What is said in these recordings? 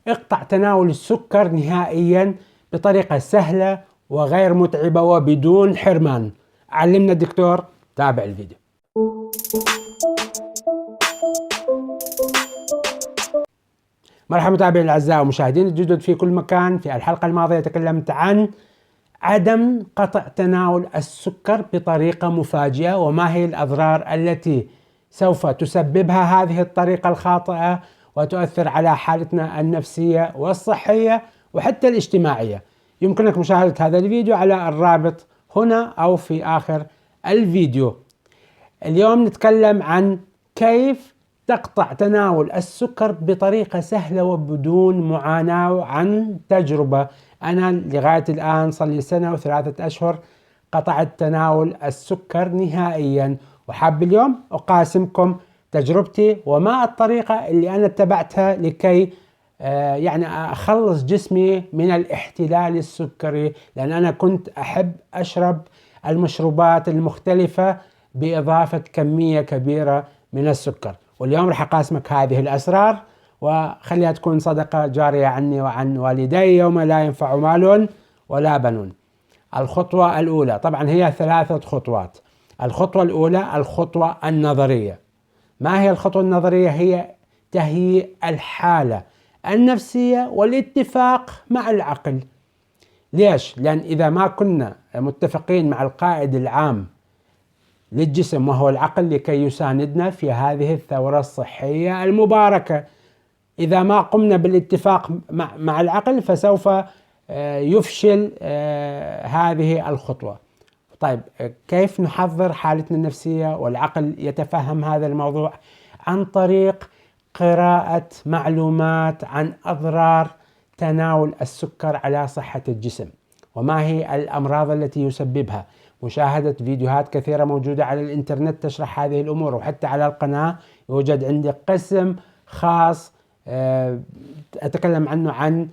اقطع تناول السكر نهائيا بطريقة سهلة وغير متعبة وبدون حرمان. علمنا الدكتور، تابع الفيديو. مرحبا متابعينا الاعزاء ومشاهدين الجدد في كل مكان. في الحلقة الماضية تكلمت عن عدم قطع تناول السكر بطريقة مفاجئة، وما هي الأضرار التي سوف تسببها هذه الطريقة الخاطئة وتؤثر على حالتنا النفسية والصحية وحتى الاجتماعية. يمكنك مشاهدة هذا الفيديو على الرابط هنا أو في آخر الفيديو. اليوم نتكلم عن كيف تقطع تناول السكر بطريقة سهلة وبدون معاناة، عن تجربة. أنا لغاية الآن صار لي 1 و3 أشهر قطعت تناول السكر نهائيا، وحاب اليوم أقاسمكم تجربتي وما الطريقة اللي أنا اتبعتها لكي يعني أخلص جسمي من الاحتلال السكري، لأن أنا كنت أحب أشرب المشروبات المختلفة بإضافة كمية كبيرة من السكر. واليوم راح أقاسمك هذه الأسرار وخليها تكون صدقة جارية عني وعن والدي يوم لا ينفع مال ولا بنون. الخطوة الأولى، طبعا هي 3 خطوات. الخطوة الأولى الخطوة النظرية. ما هي الخطوة النظرية؟ هي تهيئ الحالة النفسية والاتفاق مع العقل. ليش؟ لأن إذا ما كنا متفقين مع القائد العام للجسم وهو العقل لكي يساندنا في هذه الثورة الصحية المباركة، إذا ما قمنا بالاتفاق مع العقل فسوف يفشل هذه الخطوة. طيب كيف نحضر حالتنا النفسية والعقل يتفهم هذا الموضوع؟ عن طريق قراءة معلومات عن أضرار تناول السكر على صحة الجسم وما هي الأمراض التي يسببها، مشاهدة فيديوهات كثيرة موجودة على الإنترنت تشرح هذه الأمور، وحتى على القناة يوجد عندي قسم خاص أتكلم عنه عن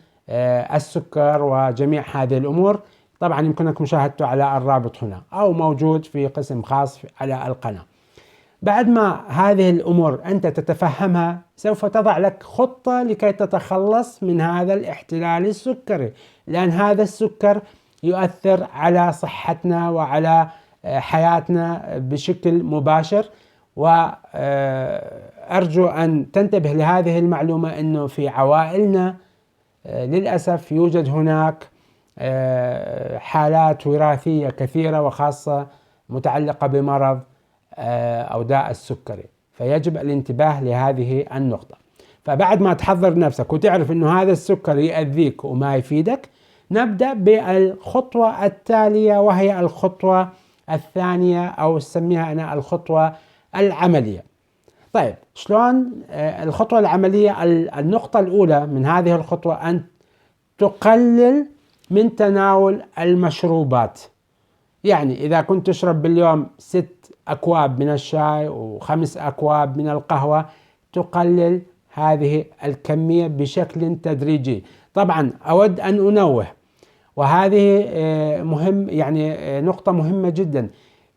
السكر وجميع هذه الأمور. طبعا يمكنك مشاهدته على الرابط هنا أو موجود في قسم خاص على القناة. بعد ما هذه الأمور أنت تتفهمها سوف تضع لك خطة لكي تتخلص من هذا الاحتلال السكري، لأن هذا السكر يؤثر على صحتنا وعلى حياتنا بشكل مباشر. وأرجو أن تنتبه لهذه المعلومة، أنه في عوائلنا للأسف يوجد هناك حالات وراثية كثيرة وخاصة متعلقة بمرض أو داء السكري، فيجب الانتباه لهذه النقطة. فبعد ما تحضر نفسك وتعرف أنه هذا السكر يؤذيك وما يفيدك، نبدأ بالخطوة التالية وهي الخطوة الثانية، أو أسميها أنا الخطوة العملية. طيب شلون الخطوة العملية؟ النقطة الأولى من هذه الخطوة أن تقلل من تناول المشروبات. يعني إذا كنت تشرب باليوم 6 أكواب من الشاي و5 أكواب من القهوة، تقلل هذه الكمية بشكل تدريجي. طبعا أود أن أنوه، وهذه مهم، يعني نقطة مهمة جدا،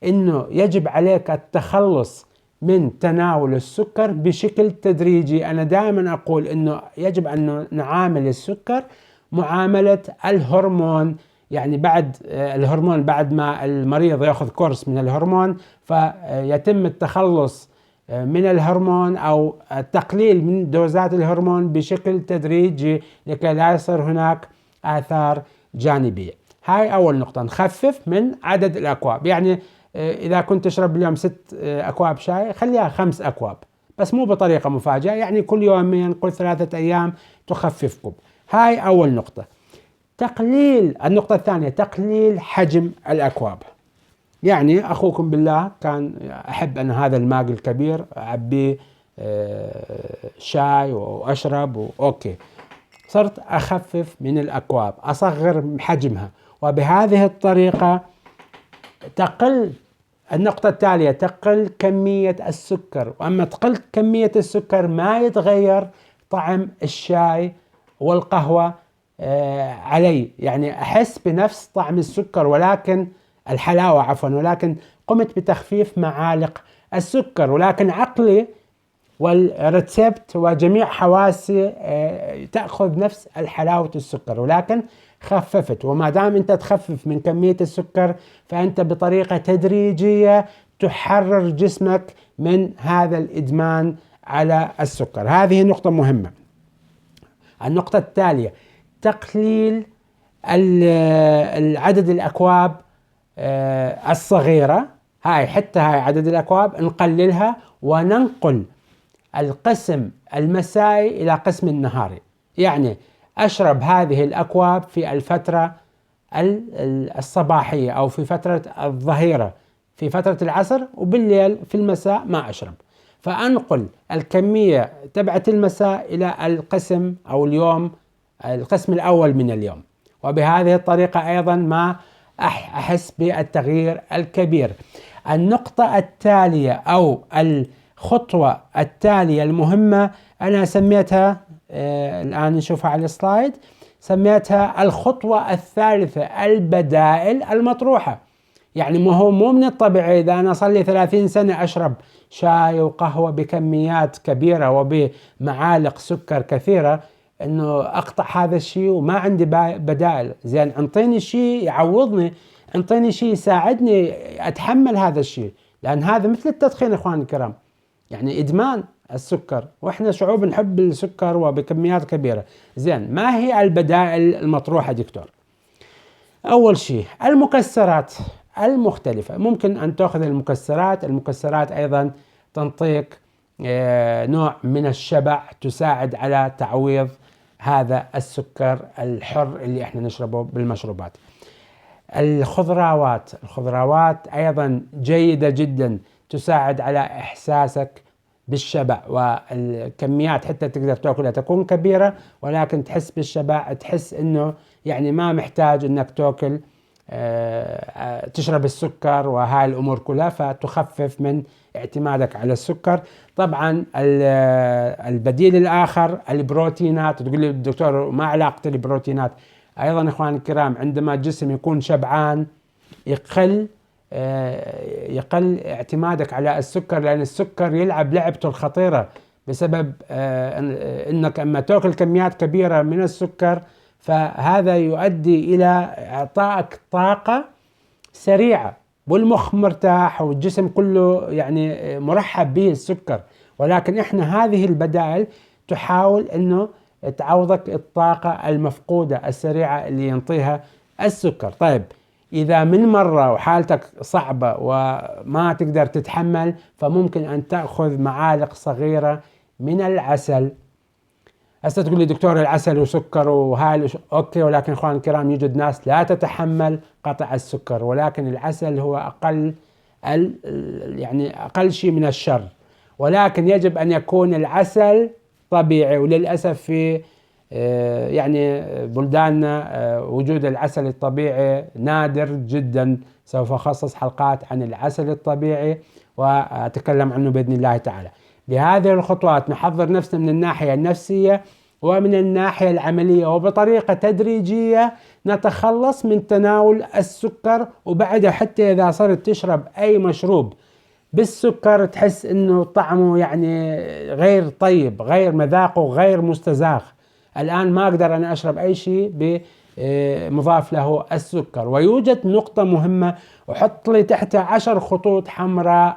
إنه يجب عليك التخلص من تناول السكر بشكل تدريجي. أنا دائما أقول إنه يجب أن نعامل السكر معاملة الهرمون، يعني بعد الهرمون، بعد ما المريض يأخذ كورس من الهرمون فيتم التخلص من الهرمون أو التقليل من دوزات الهرمون بشكل تدريجي لكي لا يصير هناك آثار جانبية. هاي أول نقطة، نخفف من عدد الأكواب. يعني إذا كنت تشرب اليوم 6 أكواب شاي، خليها 5 أكواب، بس مو بطريقة مفاجئة، يعني كل يومين، كل 3 أيام تخفف كوب. هاي أول نقطة. النقطة الثانية تقليل حجم الأكواب. يعني أخوكم بالله كان أحب أن هذا الماء الكبير أعبيه شاي وأشرب أوكي، صرت أخفف من الأكواب، أصغر حجمها، وبهذه الطريقة تقل. النقطة التالية تقل كمية السكر، وأما تقل كمية السكر ما يتغير طعم الشاي والقهوة علي، يعني أحس بنفس طعم السكر ولكن الحلاوة ولكن قمت بتخفيف معالق السكر، ولكن عقلي والريتسبت وجميع حواسي تأخذ نفس الحلاوة السكر، ولكن خففت. وما دام أنت تخفف من كمية السكر فأنت بطريقة تدريجية تحرر جسمك من هذا الإدمان على السكر. هذه نقطة مهمة. النقطة التالية تقليل عدد الأكواب الصغيرة. حتى هاي عدد الأكواب نقللها وننقل القسم المسائي إلى قسم النهاري. يعني أشرب هذه الأكواب في الفترة الصباحية أو في فترة الظهيرة في فترة العصر، وبالليل في المساء ما أشرب، فأنقل الكمية تبعت المساء إلى القسم أو اليوم القسم الأول من اليوم، وبهذه الطريقة أيضا ما أحس بالتغيير الكبير. النقطة التالية أو الخطوة التالية المهمة أنا سميتها الآن نشوفها على السلايد، سميتها الخطوة الثالثة، البدائل المطروحة. يعني مو من الطبيعي إذا أنا صار لي 30 سنة أشرب شاي وقهوة بكميات كبيرة وبمعالق سكر كثيرة إنه أقطع هذا الشيء وما عندي بدائل. زين، انطيني شيء يعوضني، انطيني شيء يساعدني أتحمل هذا الشيء، لأن هذا مثل التدخين إخواني الكرام، يعني إدمان السكر، وإحنا شعوب نحب السكر وبكميات كبيرة. زين، ما هي البدائل المطروحة دكتور؟ أول شيء المكسرات المختلفة. ممكن أن تأخذ المكسرات أيضا تنطيك نوع من الشبع، تساعد على تعويض هذا السكر الحر اللي احنا نشربه بالمشروبات. الخضروات أيضا جيدة جدا، تساعد على إحساسك بالشبع، والكميات حتى تقدر تأكلها تكون كبيرة ولكن تحس بالشبع، تحس إنه يعني ما محتاج إنك تأكل تشرب السكر وهاي الأمور كلها، فتخفف من اعتمادك على السكر. طبعا البديل الآخر البروتينات. تقول لي الدكتور ما علاقة البروتينات؟ أيضا إخواني الكرام، عندما الجسم يكون شبعان يقل اعتمادك على السكر، لأن السكر يلعب لعبته الخطيرة بسبب إنك أما تأكل كميات كبيرة من السكر فهذا يؤدي إلى إعطائك طاقة سريعة، والمخ مرتاح والجسم كله يعني مرحب به السكر. ولكن إحنا هذه البدائل تحاول إنه تعوضك الطاقة المفقودة السريعة اللي ينطيها السكر. طيب، إذا من مرة وحالتك صعبة وما تقدر تتحمل، فممكن أن تأخذ معالق صغيرة من العسل. هسه تقول لي دكتور العسل وسكر وهاي أوكي، ولكن إخوان الكرام يوجد ناس لا تتحمل قطع السكر، ولكن العسل هو أقل شيء من الشر، ولكن يجب أن يكون العسل طبيعي. وللأسف في يعني بلداننا وجود العسل الطبيعي نادر جدا. سوف أخصص حلقات عن العسل الطبيعي وأتكلم عنه بإذن الله تعالى. بهذه الخطوات نحضر نفسنا من الناحية النفسية ومن الناحية العملية، وبطريقة تدريجية نتخلص من تناول السكر. وبعدها حتى إذا صرت تشرب أي مشروب بالسكر تحس إنه طعمه يعني غير طيب، غير مذاقه غير مستذاق. الآن ما أقدر أنا أشرب أي شيء مضاف له السكر. ويوجد نقطة مهمة وحط لي تحتها 10 خطوط حمراء.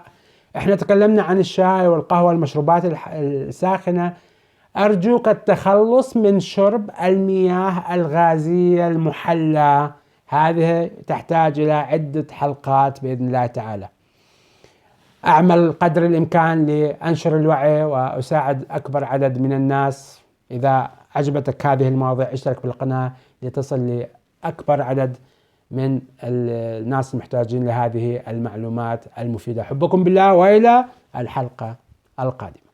احنا تكلمنا عن الشاي والقهوة والمشروبات الساخنة. أرجوك التخلص من شرب المياه الغازية المحلى، هذه تحتاج إلى عدة حلقات بإذن الله تعالى. أعمل قدر الإمكان لأنشر الوعي وأساعد أكبر عدد من الناس. إذا عجبتك هذه المواضيع اشترك بالقناة لتصل لأكبر عدد من الناس المحتاجين لهذه المعلومات المفيدة. أحبكم بالله وإلى الحلقة القادمة.